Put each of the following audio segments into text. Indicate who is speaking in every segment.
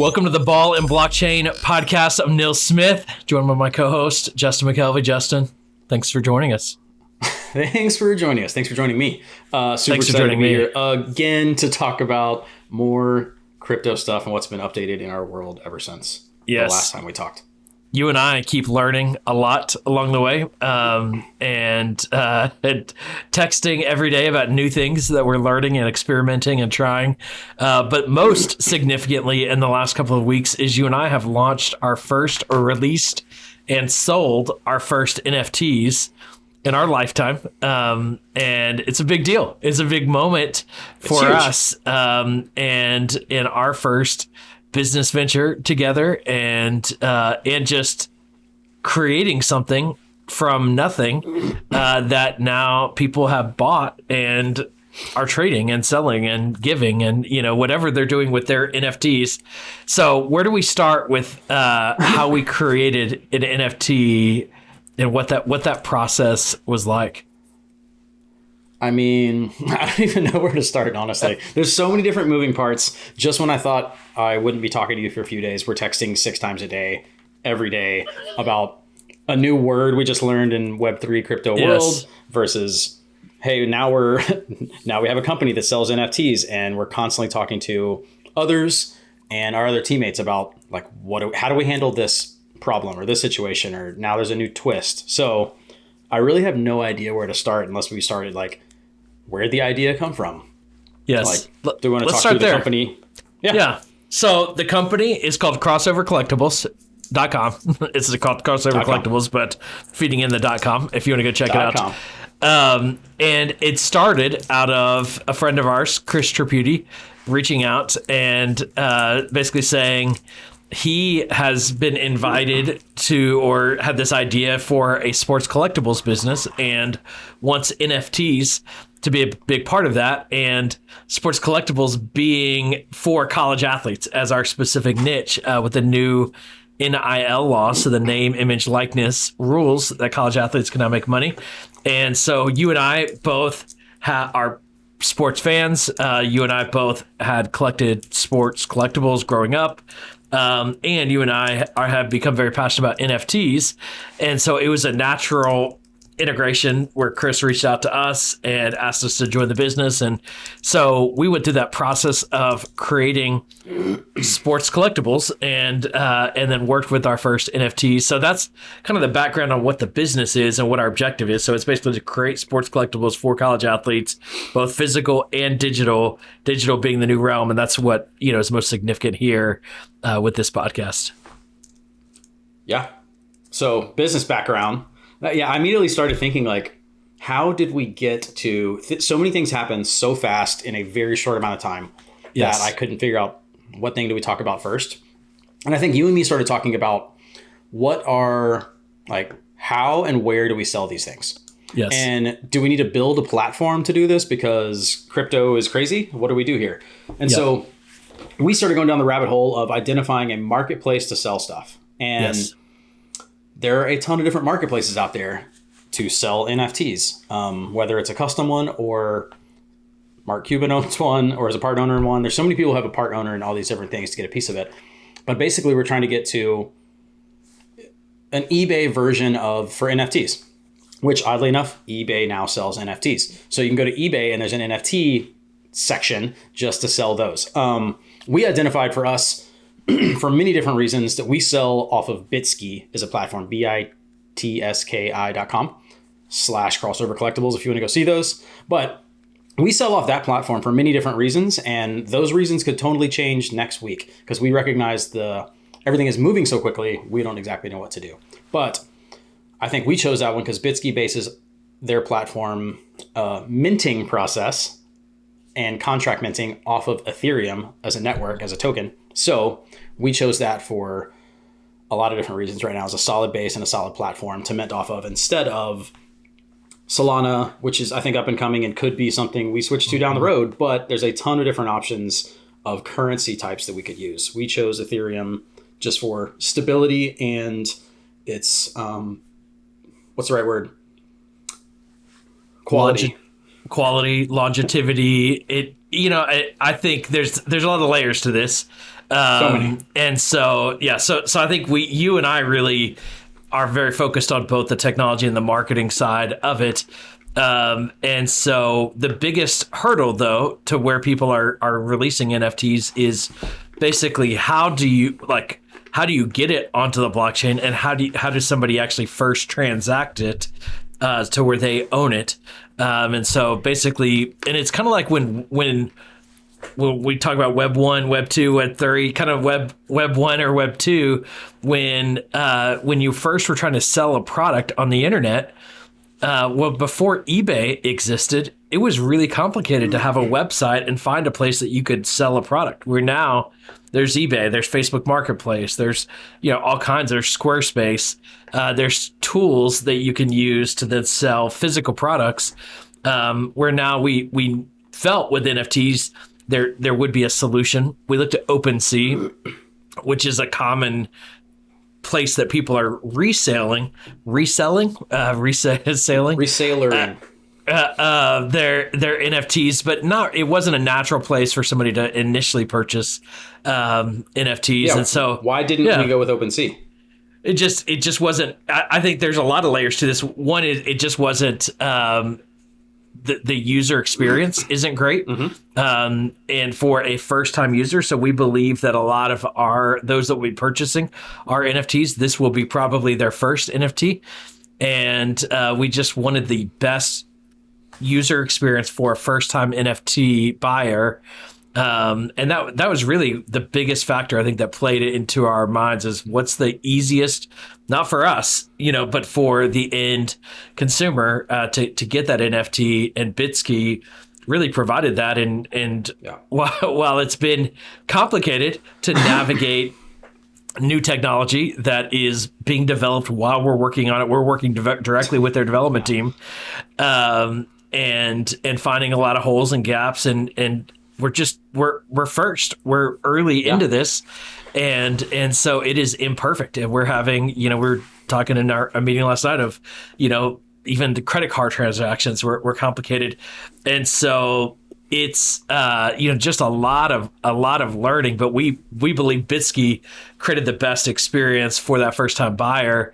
Speaker 1: Welcome to the Ball and Blockchain podcast. I'm Neil Smith, joined by my co-host, Justin McKelvey. Justin, thanks for joining us.
Speaker 2: Thanks for joining us. Thanks for joining me. Super
Speaker 1: Thanks for
Speaker 2: excited
Speaker 1: joining
Speaker 2: to be
Speaker 1: me
Speaker 2: here again to talk about more crypto stuff and what's been updated in our world ever since the last time we talked.
Speaker 1: You and I keep learning a lot along the way, and texting every day about new things that we're learning and experimenting and trying. But most significantly in the last couple of weeks is you and I have launched our first, or released and sold our first NFTs in our lifetime. And it's a big deal. It's a big moment for us. And in our first business venture together, and just creating something from nothing that now people have bought and are trading and selling and giving and whatever they're doing with their NFTs. So where do we start with how we created an NFT and what that process was like?
Speaker 2: I mean, I don't even know where to start, honestly. There's so many different moving parts. Just when I thought I wouldn't be talking to you for a few days, we're texting 6 times a day, every day, about a new word we just learned in Web3 crypto world versus, hey, now we have a company that sells NFTs, and we're constantly talking to others and our other teammates about like how do we handle this problem or this situation, or now there's a new twist. So I really have no idea where to start unless we started like, where'd the idea come from?
Speaker 1: Yes.
Speaker 2: Like, do we want to talk through the company?
Speaker 1: Yeah. So the company is called crossovercollectibles.com. It's called Crossover Collectibles, but feeding in the .com if you want to go check it out. And it started out of a friend of ours, Chris Tripudi, reaching out and basically saying he has been invited to, or had this idea for a sports collectibles business and wants NFTs to be a big part of that, and sports collectibles being for college athletes as our specific niche with the new NIL law, so the name, image, likeness rules that college athletes can now make money. And so you and I both are sports fans. You and I both had collected sports collectibles growing up. And you and I have become very passionate about NFTs. And so it was a natural integration where Chris reached out to us and asked us to join the business. And so we went through that process of creating sports collectibles and then worked with our first NFTs. So that's kind of the background on what the business is and what our objective is. So it's basically to create sports collectibles for college athletes, both physical and digital being the new realm. And that's what, is most significant here with this podcast.
Speaker 2: Yeah. So business background. I immediately started thinking like, how did we get to so many things happen so fast in a very short amount of time that I couldn't figure out what thing do we talk about first. And I think you and me started talking about how and where do we sell these things?
Speaker 1: Yes.
Speaker 2: And do we need to build a platform to do this because crypto is crazy? What do we do here? And so we started going down the rabbit hole of identifying a marketplace to sell stuff. And there are a ton of different marketplaces out there to sell NFTs, whether it's a custom one or Mark Cuban owns one or is a part owner in one. There's so many people who have a part owner in all these different things to get a piece of it. But basically, we're trying to get to an eBay version for NFTs, which oddly enough, eBay now sells NFTs. So you can go to eBay and there's an NFT section just to sell those. We identified for us, for many different reasons, that we sell off of Bitski as a platform, bitski.com/crossover collectibles if you want to go see those. But we sell off that platform for many different reasons, and those reasons could totally change next week because we recognize everything is moving so quickly, we don't exactly know what to do. But I think we chose that one because Bitski bases their platform minting process and contract minting off of Ethereum as a network, as a token. So we chose that for a lot of different reasons right now as a solid base and a solid platform to mint off of instead of Solana, which is, I think, up and coming and could be something we switch to down the road. But there's a ton of different options of currency types that we could use. We chose Ethereum just for stability and its, what's the right word? Quality.
Speaker 1: Quality, longevity. I think there's a lot of layers to this.
Speaker 2: So many.
Speaker 1: And so, yeah, so I think you and I really are very focused on both the technology and the marketing side of it. And so the biggest hurdle, though, to where people are releasing NFTs is basically how do you get it onto the blockchain, and how does somebody actually first transact it to where they own it? And so basically, and it's kind of like when we talk about Web 1, Web 2, Web 3, kind of Web 1 or Web 2, when you first were trying to sell a product on the internet. Well, before eBay existed, it was really complicated to have a website and find a place that you could sell a product. Where now there's eBay, there's Facebook Marketplace, there's all kinds. There's Squarespace. There's tools that you can use to then sell physical products. Where now we felt with NFTs there would be a solution. We looked at OpenSea, which is a common place that people are reselling their NFTs, but it wasn't a natural place for somebody to initially purchase NFTs.
Speaker 2: Yeah,
Speaker 1: and so
Speaker 2: why didn't we go with OpenSea?
Speaker 1: It just wasn't. I think there's a lot of layers to this. One is it just wasn't. The user experience isn't great, and for a first-time user. So we believe that a lot of those that will be purchasing our NFTs, this will be probably their first NFT, and we just wanted the best user experience for a first-time NFT buyer. And that was really the biggest factor, I think, that played it into our minds is what's the easiest, not for us, but for the end consumer to get that NFT. And Bitski really provided that. And while it's been complicated to navigate new technology that is being developed while we're working on it, we're working directly with their development team, and finding a lot of holes and gaps and we're first. We're early into this, and so it is imperfect. And we're having, we're talking in our meeting last night of, even the credit card transactions were complicated, and so it's just a lot of learning. But we believe Bitski created the best experience for that first time buyer.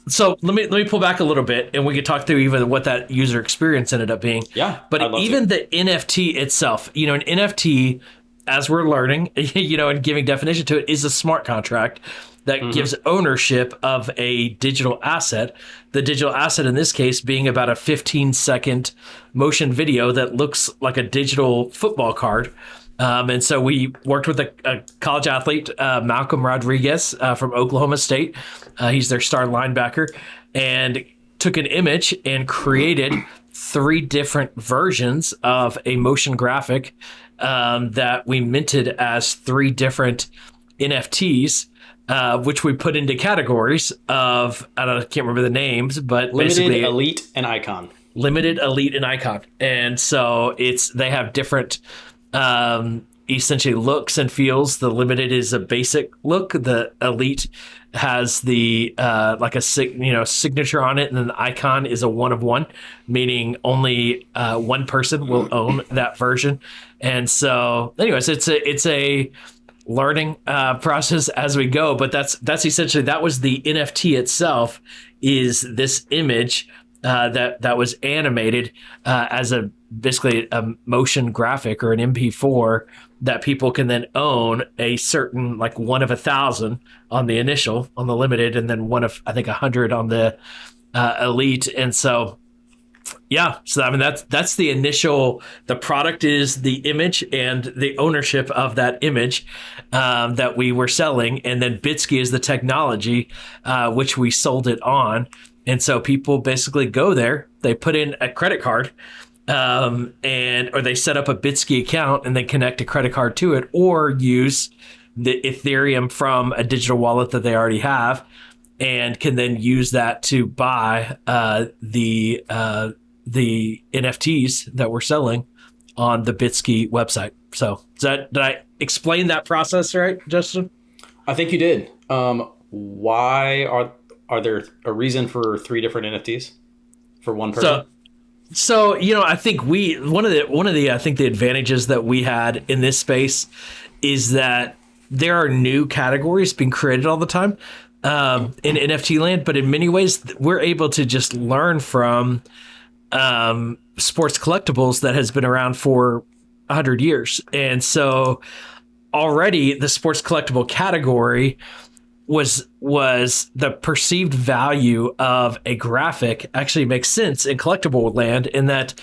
Speaker 1: So let me pull back a little bit, and we could talk through even what that user experience ended up being.
Speaker 2: Yeah,
Speaker 1: but even the NFT itself, an NFT, as we're learning, and giving definition to it, is a smart contract that gives ownership of a digital asset. The digital asset in this case being about a 15-second motion video that looks like a digital football card. And so we worked with a college athlete, Malcolm Rodriguez from Oklahoma State. He's their star linebacker, and took an image and created 3 different versions of a motion graphic that we minted as 3 different NFTs, which we put into categories of, I can't remember the names, but
Speaker 2: limited, elite, and icon.
Speaker 1: Limited, elite, and icon. And so they have different essentially looks and feels. The limited is a basic look. The elite has the like a signature on it, and then the icon is a 1 of 1, meaning only one person will own that version. And so, anyways, it's a learning process as we go. But that's essentially, that was the NFT itself, is this image that was animated as basically a motion graphic or an MP4 that people can then own a certain, like 1 of 1,000 on the initial, on the limited, and then 1 of, I think, 100 on the elite. And so, so I mean, that's the initial. The product is the image and the ownership of that image that we were selling, and then Bitski is the technology which we sold it on. And so people basically go there, they put in a credit card, or they set up a Bitski account and then connect a credit card to it, or use the Ethereum from a digital wallet that they already have, and can then use that to buy the NFTs that we're selling on the Bitski website. So did I explain that process right, Justin?
Speaker 2: I think you did. Why are there a reason for 3 different NFTs for one person?
Speaker 1: So I think one of the I think the advantages that we had in this space is that there are new categories being created all the time in NFT land, but in many ways we're able to just learn from sports collectibles that has been around for 100 years. And so already the sports collectible category was the perceived value of a graphic actually makes sense in collectible land, in that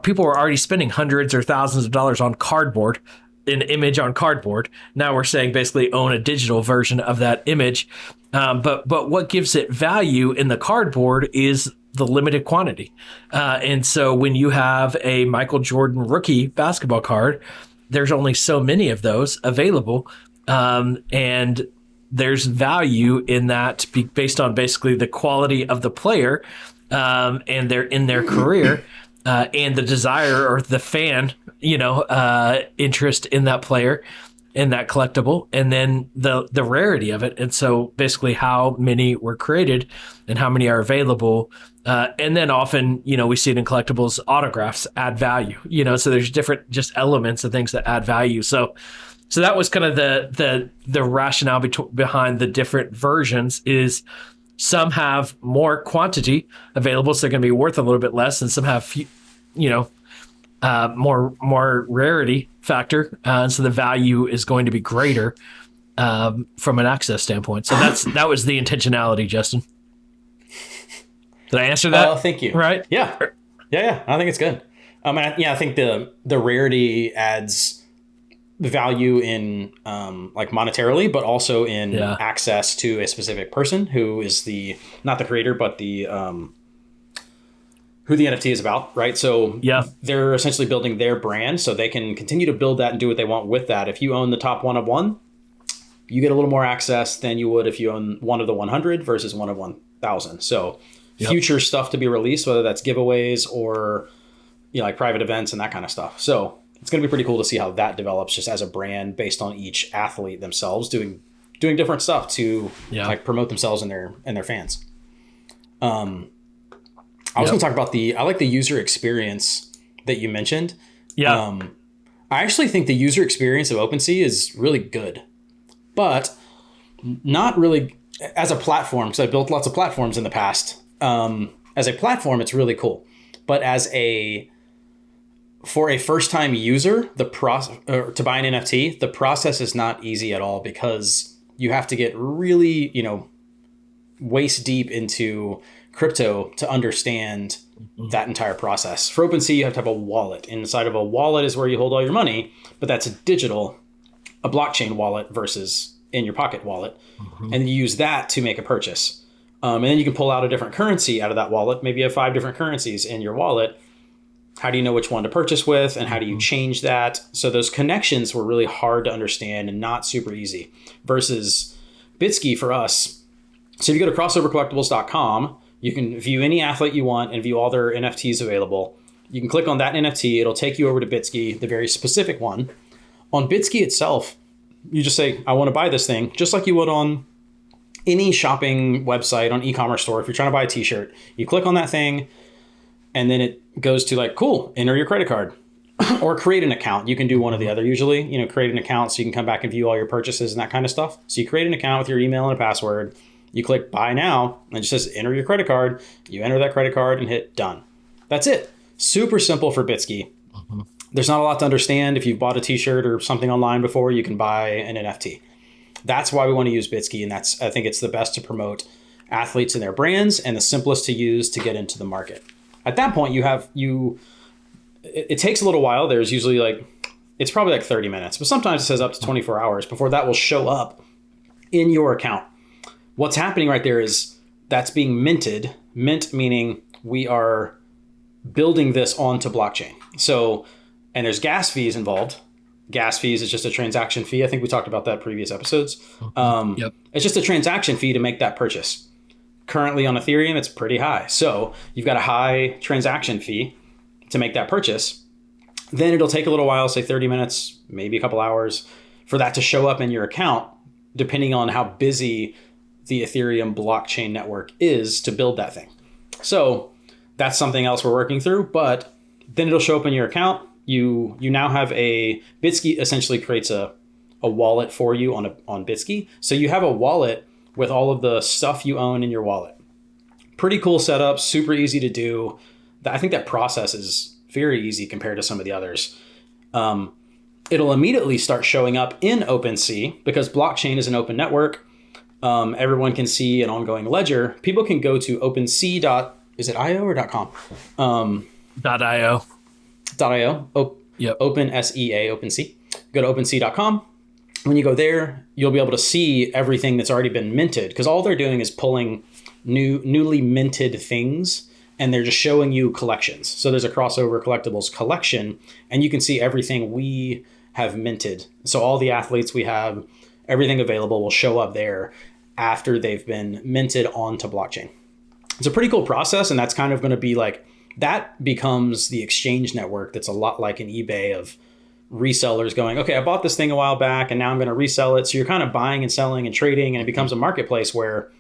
Speaker 1: people were already spending hundreds or thousands of dollars on cardboard, an image on cardboard. Now we're saying basically own a digital version of that image. But what gives it value in the cardboard is the limited quantity. And so when you have a Michael Jordan rookie basketball card, there's only so many of those available. And there's value in that based on basically the quality of the player and their career and the desire or the fan, interest in that player, in that collectible, and then the rarity of it. And so basically how many were created and how many are available. And then often, we see it in collectibles, autographs add value, so there's different just elements of things that add value. So that was kind of the rationale behind the different versions. Is some have more quantity available, so they're going to be worth a little bit less, and some have more rarity factor, and so the value is going to be greater from an access standpoint. So that was the intentionality, Justin. Did I answer that?
Speaker 2: Thank you.
Speaker 1: Right?
Speaker 2: Yeah. I think it's good. I think the rarity adds the value in like monetarily, but also in access to a specific person who is not the creator, but the who the NFT is about, right? So they're essentially building their brand, so they can continue to build that and do what they want with that. If you own the top one of one, you get a little more access than you would if you own one of the 100 versus one of 1,000. So future stuff to be released, whether that's giveaways or like private events and that kind of stuff. So it's going to be pretty cool to see how that develops just as a brand based on each athlete themselves doing different stuff to like promote themselves and their fans. I was going to talk about I like the user experience that you mentioned. Yeah. I actually think the user experience of OpenSea is really good, but not really as a platform, because I built lots of platforms in the past. As a platform, it's really cool, but for a first-time user, to buy an NFT, the process is not easy at all, because you have to get really, waist deep into crypto to understand that entire process. For OpenSea, you have to have a wallet. Inside of a wallet is where you hold all your money, but that's a blockchain wallet versus in your pocket wallet. And you use that to make a purchase. And then you can pull out a different currency out of that wallet. Maybe you have 5 different currencies in your wallet. How do you know which one to purchase with, and how do you change that? So those connections were really hard to understand and not super easy, versus Bitski for us. So if you go to crossovercollectibles.com, you can view any athlete you want and view all their NFTs available. You can click on that NFT. It'll take you over to Bitski, the very specific one. On Bitski itself, you just say, I want to buy this thing, just like you would on any shopping website, on e-commerce store. If you're trying to buy a t-shirt, you click on that thing, and then it goes to like, cool, enter your credit card or create an account. You can do one or the other usually, create an account so you can come back and view all your purchases and that kind of stuff. So you create an account with your email and a password. You click buy now, and it just says enter your credit card. You enter that credit card and hit done. That's it. Super simple for Bitski. There's not a lot to understand. If you've bought a t-shirt or something online before, you can buy an NFT. That's why we want to use Bitski, and I think it's the best to promote athletes and their brands, and the simplest to use to get into the market. At that point, it takes a little while. There's usually it's probably like 30 minutes, but sometimes it says up to 24 hours before that will show up in your account. What's happening right there is that's being minted. Mint meaning we are building this onto blockchain. So, and there's gas fees involved. Gas fees is just a transaction fee. I think we talked about that in previous episodes. It's just a transaction fee to make that purchase. Currently on Ethereum, it's pretty high. So you've got a high transaction fee to make that purchase. Then it'll take a little while, say 30 minutes, maybe a couple hours, for that to show up in your account, depending on how busy the Ethereum blockchain network is to build that thing. So that's something else we're working through, but then it'll show up in your account. You now have Bitski essentially creates a a wallet for you on Bitski. So you have a wallet with all of the stuff you own in your wallet. Pretty cool setup, super easy to do. I think that process is very easy compared to some of the others. It'll immediately start showing up in OpenSea because blockchain is an open network. Everyone can see an ongoing ledger. People can go to OpenSea. Is it .io or .com?
Speaker 1: .io.
Speaker 2: .io.
Speaker 1: Yep.
Speaker 2: OpenSEA, OpenSea. Go to OpenSea.com. When you go there, you'll be able to see everything that's already been minted because all they're doing is pulling newly minted things and they're just showing you collections. So there's a Crossover Collectibles collection and you can see everything we have minted. So all the athletes we have, everything available will show up there after they've been minted onto blockchain. It's a pretty cool process, and that's kind of going to be like, that becomes the exchange network that's a lot like an eBay of resellers going, okay, I bought this thing a while back and now I'm going to resell it. So you're kind of buying and selling and trading, and it becomes a marketplace where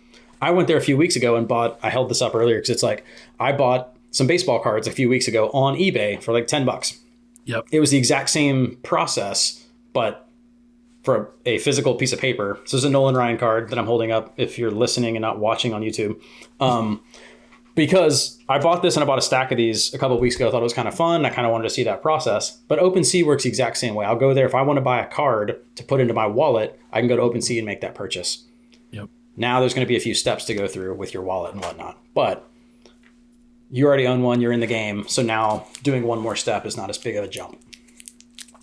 Speaker 2: I went there a few weeks ago and I held this up earlier because it's like, I bought some baseball cards a few weeks ago on eBay for like $10.
Speaker 1: Yep.
Speaker 2: It was the exact same process, but for a physical piece of paper. So this is a Nolan Ryan card that I'm holding up if you're listening and not watching on YouTube. Because I bought this and I bought a stack of these a couple of weeks ago. I thought it was kind of fun. I kind of wanted to see that process. But OpenSea works the exact same way. I'll go there. If I want to buy a card to put into my wallet, I can go to OpenSea and make that purchase.
Speaker 1: Yep.
Speaker 2: Now there's going to be a few steps to go through with your wallet and whatnot. But you already own one. You're in the game. So now doing one more step is not as big of a jump.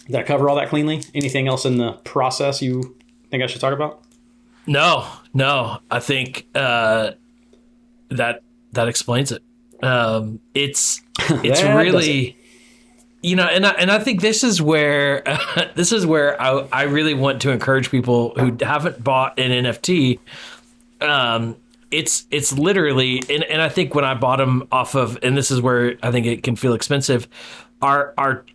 Speaker 2: Did I cover all that cleanly? Anything else in the process you think I should talk about?
Speaker 1: No. I think that explains it. It's really, and I think this is where I really want to encourage people who haven't bought an NFT. It's literally, and I think when I bought them off of, and this is where I think it can feel expensive, our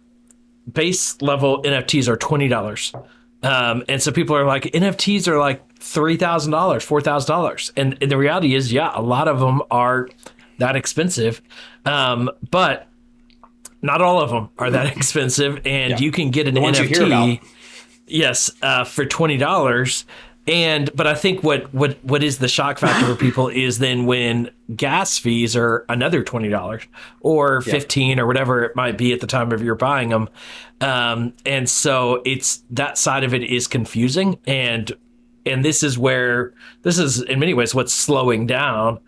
Speaker 1: base level NFTs are $20. And so people are like, NFTs are like $3,000, $4,000. And the reality is, yeah, a lot of them are that expensive. But not all of them are that expensive. And you can get an NFT, yes, for $20. But I think what is the shock factor for people is then when gas fees are another $20 or $15 or whatever it might be at the time of you're buying them. And so it's that side of it is confusing. And this is in many ways what's slowing down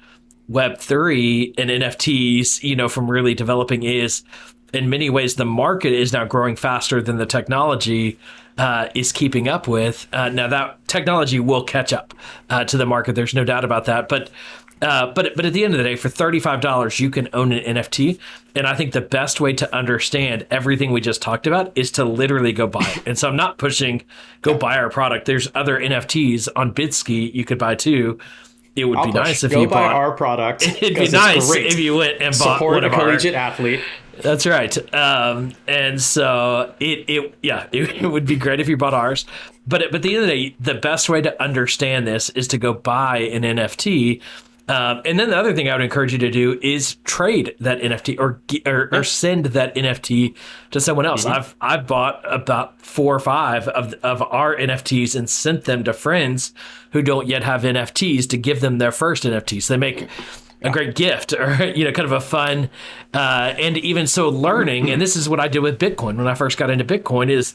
Speaker 1: Web3 and NFTs, from really developing is in many ways the market is now growing faster than the technology is keeping up with. Now that technology will catch up to the market. There's no doubt about that. But at the end of the day, for $35, you can own an NFT. And I think the best way to understand everything we just talked about is to literally go buy it. And so I'm not pushing, go buy our product. There's other NFTs on Bitski you could buy too. It would be nice if you bought
Speaker 2: our produut.
Speaker 1: It'd be nice if you went and bought one of our.
Speaker 2: Support a collegiate athlete.
Speaker 1: That's right. And so it would be great if you bought ours. But at the end of the day, the best way to understand this is to go buy an NFT. And then the other thing I would encourage you to do is trade that NFT or send that NFT to someone else. Mm-hmm. I've bought about 4 or 5 of our NFTs and sent them to friends who don't yet have NFTs to give them their first NFTs. They make a great gift or, kind of a fun, and even so learning. And this is what I did with Bitcoin. When I first got into Bitcoin is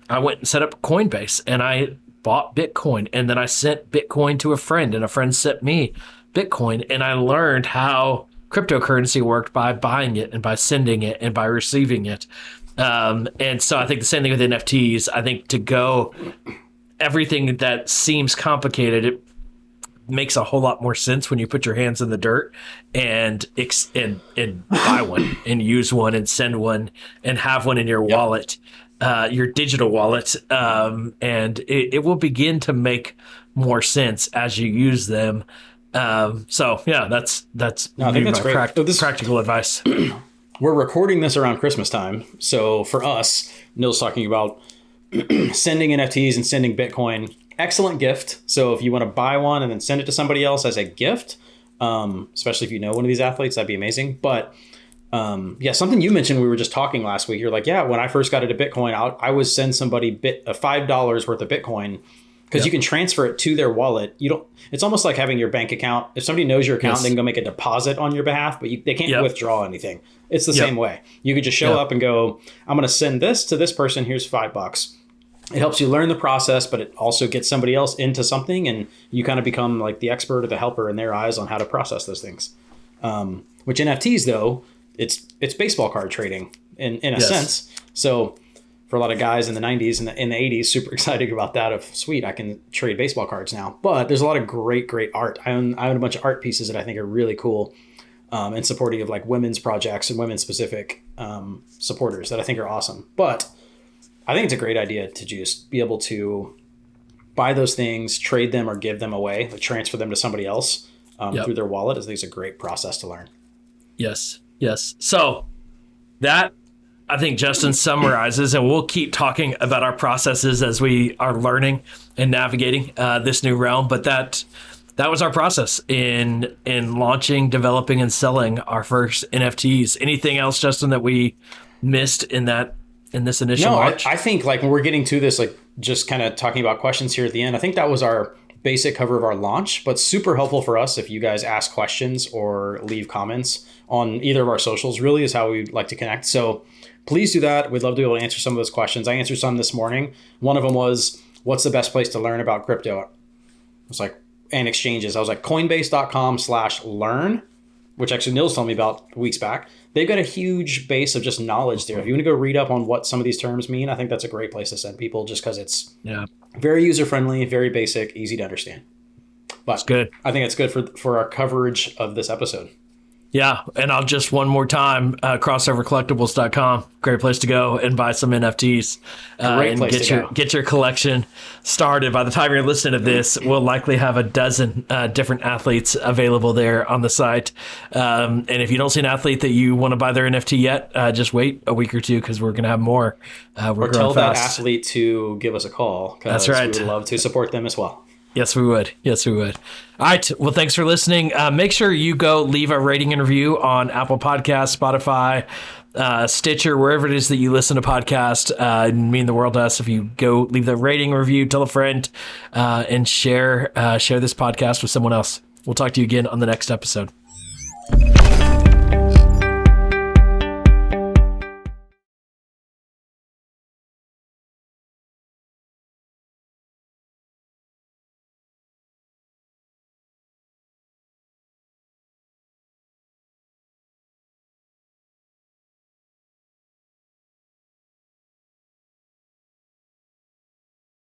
Speaker 1: I went and set up Coinbase and I bought Bitcoin and then I sent Bitcoin to a friend and a friend sent me Bitcoin, and I learned how cryptocurrency worked by buying it and by sending it and by receiving it. And so I think the same thing with NFTs. I think to go everything that seems complicated, it makes a whole lot more sense when you put your hands in the dirt and buy one and use one and send one and have one in your wallet, your digital wallet. And it will begin to make more sense as you use them. So yeah, that's
Speaker 2: I think that's great.
Speaker 1: Practical advice.
Speaker 2: We're recording this around Christmas time. So for us, Neil's talking about sending NFTs and sending Bitcoin. Excellent gift. So if you want to buy one and then send it to somebody else as a gift, especially if you know one of these athletes, that'd be amazing. But Yeah, something you mentioned, we were just talking last week. You're like, yeah, when I first got into Bitcoin, I would send somebody $5 worth of Bitcoin because you can transfer it to their wallet. You don't. It's almost like having your bank account. If somebody knows your account, they can go make a deposit on your behalf, but they can't withdraw anything. It's the same way. You could just show up and go, I'm going to send this to this person. Here's $5. It helps you learn the process, but it also gets somebody else into something, and you kind of become like the expert or the helper in their eyes on how to process those things. Which NFTs, though, it's baseball card trading in a sense. So for a lot of guys in the 90s and in the 80s, super excited about that of, sweet, I can trade baseball cards now. But there's a lot of great art. I own a bunch of art pieces that I think are really cool and supportive of like women's projects and women specific supporters that I think are awesome. But I think it's a great idea to just be able to buy those things, trade them or give them away, like transfer them to somebody else through their wallet. I think it's a great process to learn.
Speaker 1: Yes. So that, I think Justin summarizes, and we'll keep talking about our processes as we are learning and navigating this new realm. But that was our process in launching, developing, and selling our first NFTs. Anything else, Justin, that we missed in this initial launch?
Speaker 2: I think like when we're getting to this, like just kind of talking about questions here at the end, I think that was our basic cover of our launch, but super helpful for us if you guys ask questions or leave comments on either of our socials. Really is how we like to connect. So please do that. We'd love to be able to answer some of those questions. I answered some this morning. One of them was, what's the best place to learn about crypto? It was like, and exchanges. I was like, coinbase.com/learn, which actually Nils told me about weeks back. They've got a huge base of just knowledge there. If you want to go read up on what some of these terms mean, I think that's a great place to send people just because it's very user-friendly, very basic, easy to understand. But it's good. I think it's good for our coverage of this episode.
Speaker 1: Yeah, and I'll just one more time, crossovercollectibles.com. Great place to go and buy some NFTs and get your collection started. By the time you're listening to this, we'll likely have a dozen different athletes available there on the site. And if you don't see an athlete that you want to buy their NFT yet, just wait a week or two because we're going to have more.
Speaker 2: Or tell that athlete to give us a call.
Speaker 1: That's right.
Speaker 2: We would love to support them as well.
Speaker 1: Yes, we would. All right. Well, thanks for listening. Make sure you go leave a rating and review on Apple Podcasts, Spotify, Stitcher, wherever it is that you listen to podcasts. It mean the world to us if you go leave the rating review, tell a friend, and share this podcast with someone else. We'll talk to you again on the next episode.